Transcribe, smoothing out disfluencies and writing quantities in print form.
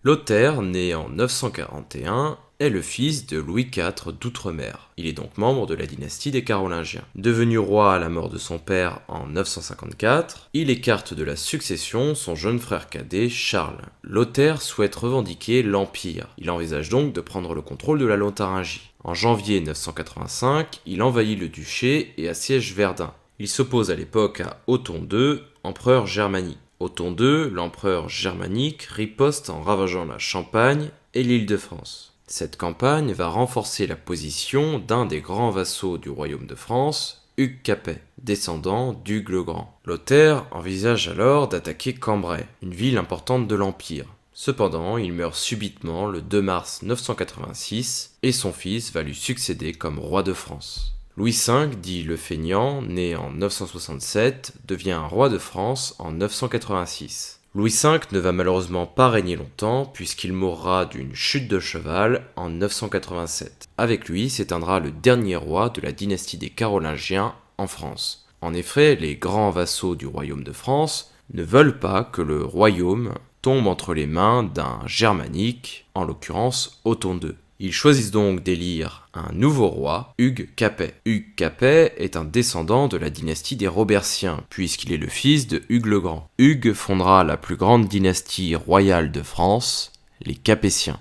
Lothaire, né en 941, est le fils de Louis IV d'Outremer. Il est donc membre de la dynastie des Carolingiens. Devenu roi à la mort de son père en 954, il écarte de la succession son jeune frère cadet Charles. Lothaire souhaite revendiquer l'Empire. Il envisage donc de prendre le contrôle de la Lotharingie. En janvier 985, il envahit le duché et assiège Verdun. Il s'oppose à l'époque à Othon II, empereur germanique. Othon II, l'empereur germanique, riposte en ravageant la Champagne et l'Île-de-France. Cette campagne va renforcer la position d'un des grands vassaux du royaume de France, Hugues Capet, descendant d'Hugues le Grand. Lothaire envisage alors d'attaquer Cambrai, une ville importante de l'Empire. Cependant, il meurt subitement le 2 mars 986 et son fils va lui succéder comme roi de France. Louis V, dit le Feignant, né en 967, devient roi de France en 986. Louis V ne va malheureusement pas régner longtemps puisqu'il mourra d'une chute de cheval en 987. Avec lui s'éteindra le dernier roi de la dynastie des Carolingiens en France. En effet, les grands vassaux du royaume de France ne veulent pas que le royaume tombe entre les mains d'un germanique, en l'occurrence Othon II. Ils choisissent donc d'élire un nouveau roi, Hugues Capet. Hugues Capet est un descendant de la dynastie des Robertiens, puisqu'il est le fils de Hugues le Grand. Hugues fondera la plus grande dynastie royale de France, les Capétiens.